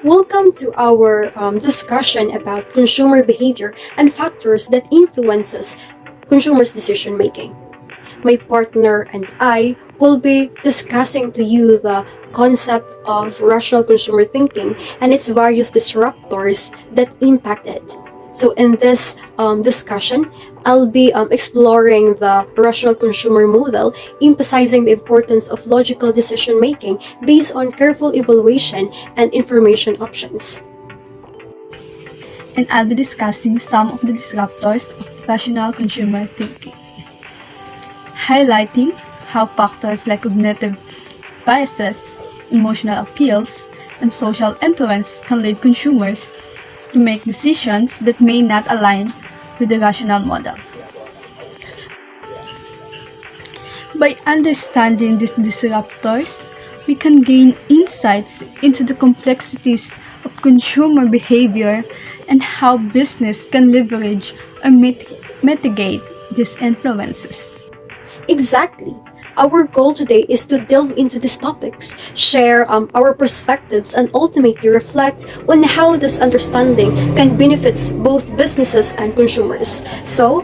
Welcome to our discussion about consumer behavior and factors that influences consumers' decision making. My partner and I will be discussing to you the concept of rational consumer thinking and its various disruptors that impact it. So, in this discussion, I'll be exploring the rational consumer model, emphasizing the importance of logical decision making based on careful evaluation and information options. And I'll be discussing some of the disruptors of rational consumer thinking, highlighting how factors like cognitive biases, emotional appeals, and social influence can lead consumers to make decisions that may not align with the rational model. By understanding these disruptors, we can gain insights into the complexities of consumer behavior and how business can leverage or mitigate these influences. Exactly. Our goal today is to delve into these topics, share our perspectives, and ultimately reflect on how this understanding can benefit both businesses and consumers. So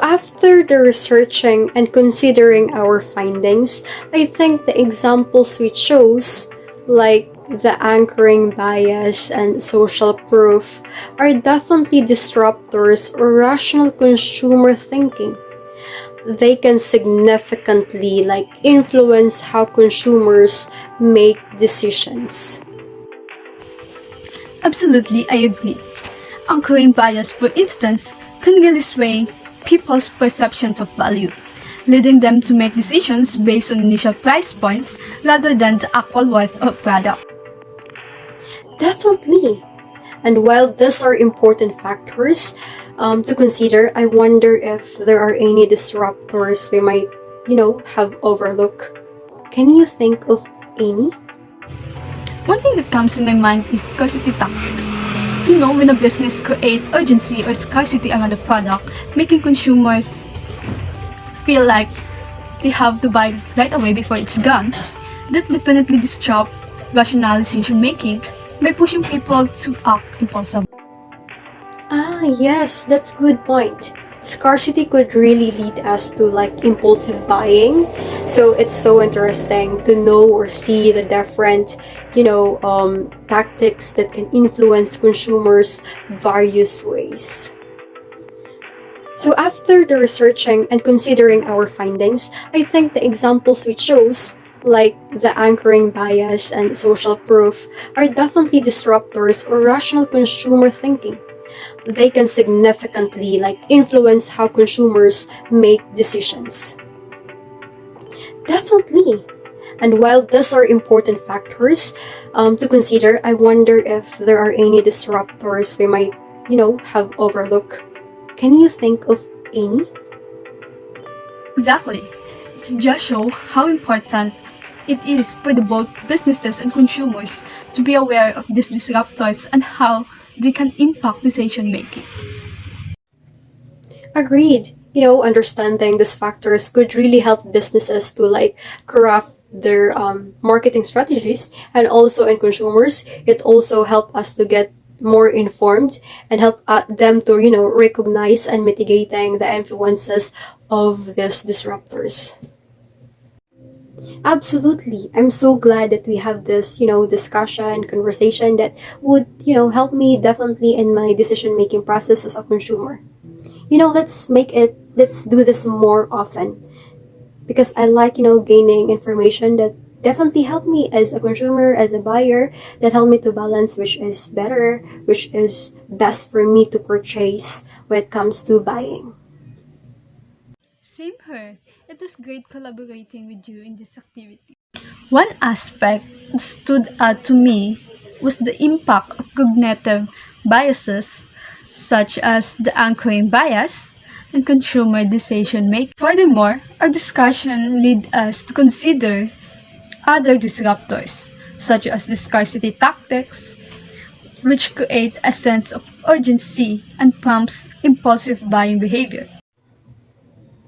after the researching and considering our findings, I think the examples we chose, like the anchoring bias and social proof, are definitely disruptors or rational consumer thinking. They can significantly influence how consumers make decisions. Absolutely, I agree. Anchoring bias, for instance, can really sway people's perceptions of value, leading them to make decisions based on initial price points rather than the actual worth of a product. Definitely. And while these are important factors to consider, I wonder if there are any disruptors we might, have overlooked. Can you think of any? One thing that comes to my mind is scarcity tactics. When a business creates urgency or scarcity around a product, making consumers feel like they have to buy it right away before it's gone, that definitely disrupt rational decision making by pushing people to act impulsively. Ah, yes, that's good point. Scarcity could really lead us to impulsive buying. So it's so interesting to know or see the different, tactics that can influence consumers various ways. So after the researching and considering our findings, I think the examples we chose, like the anchoring bias and social proof, are definitely disruptors or rational consumer thinking. They can significantly influence how consumers make decisions. Definitely. And while these are important factors to consider, I wonder if there are any disruptors we might, have overlooked. Can you think of any? Exactly. It just shows how important it is for the both businesses and consumers to be aware of these disruptors and how they can impact decision making. Agreed. Understanding these factors could really help businesses to craft their marketing strategies, and also in consumers, it also help us to get more informed and help them to recognize and mitigating the influences of these disruptors. Absolutely. I'm so glad that we have this, discussion, conversation that would, help me definitely in my decision making process as a consumer. Let's do this more often because I like, gaining information that definitely help me as a consumer, as a buyer, that help me to balance which is better, which is best for me to purchase when it comes to buying. Same here. It was great collaborating with you in this activity. One aspect that stood out to me was the impact of cognitive biases, such as the anchoring bias and consumer decision making. Furthermore, our discussion led us to consider other disruptors, such as the scarcity tactics, which create a sense of urgency and prompts impulsive buying behavior.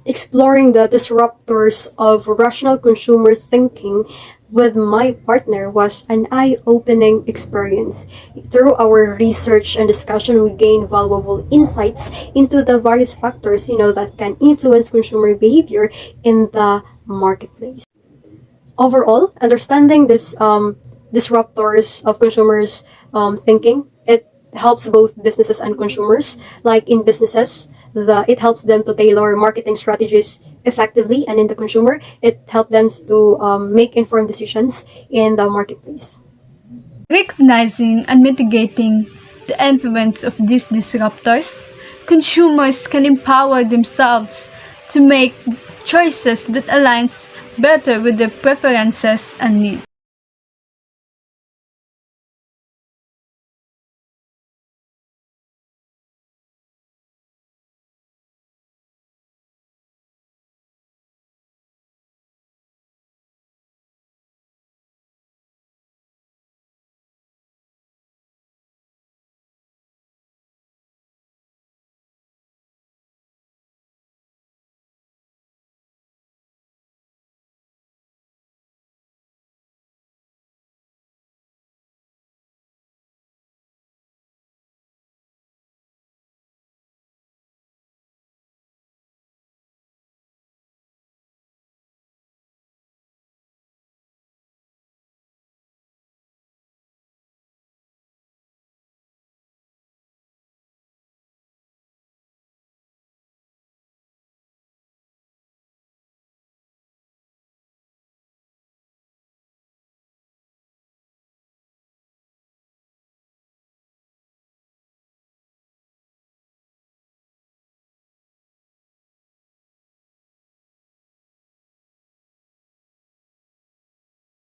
Exploring the disruptors of rational consumer thinking with my partner was an eye-opening experience. Through our research and discussion, we gained valuable insights into the various factors, that can influence consumer behavior in the marketplace. Overall, understanding this disruptors of consumers thinking, it helps both businesses and consumers. Like in businesses, it helps them to tailor marketing strategies effectively, and in the consumer, it helps them to make informed decisions in the marketplace. Recognizing and mitigating the influence of these disruptors, consumers can empower themselves to make choices that aligns better with their preferences and needs.